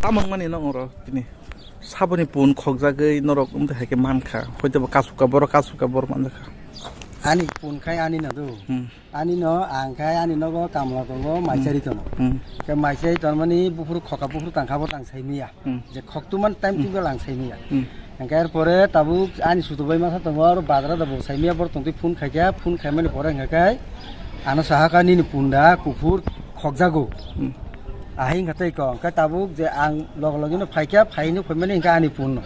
tamang mani nong oro tini saboni pun khokjagoi norok umte haike mankha hoyto kasuka bor manjakha ani pun khai ani na do ani no ang khai ani no go kamla go maisari to ke maisai to mani bufur khoka bufur tangkha bo tang saimiya je khoktuman time tu lang saimiya angkair pore tabuk ani sutubai masa to ar badra da bo saimiya bor tong pun khaikya pun khaimani pore ngakai ana sahakani ni punda kufur khokjago ahing hatai ko ka tabuk je ang log logino phaikya phainu phomani ka ani pun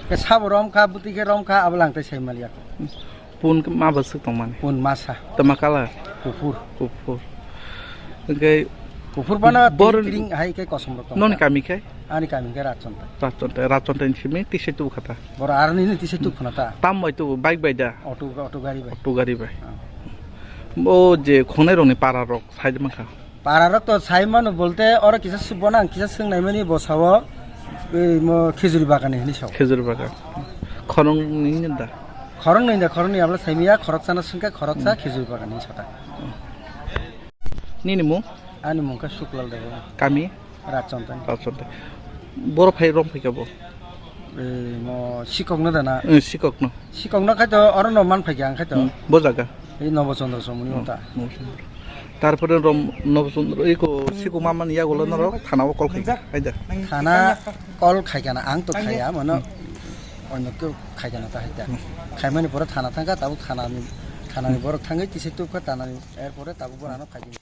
ke saborom kha buti ke rom kha ablang tai saimaliya pun ma basuk tong mani pun masa tamakala kufur engkai kufur bana bor ring hai ke kosam rok non kami kai ani kami ke raconta in simi tise tu khata bor arni ni tise tu khana ta tam moi tu bike bai da auto gari bai o je khone roni para rok side makha para rok to saiman bolte or kisa subona kisa sing nai mani bosawo be mo khejuri bagane ni saw khejuri bagan khorong ni nda khorong ni abla saimiya khorok sana singka khorok sa khejuri bagane ni sata ni mu ani mungka suklal debo kami raconta bor phai rom phai kabo mo sikok na dana sikok na khaito or no man phai gang khaito bo jaga ei nobochandra somuni ota তারপরে নবচন্দ্র এই সিকো মামান ইয়া গলো নর থানাও call খাই আইদা থানা call খাইকানা আং তো খাইয়া মানে অন্য কেউ খাইকানা তা হাইতা খাইমানি পরে থানা থাকা তাবো থানানি বড় থাঙ্গাই তিসে তো থানানি এরপরে তাবো বড় আনো খাইদিন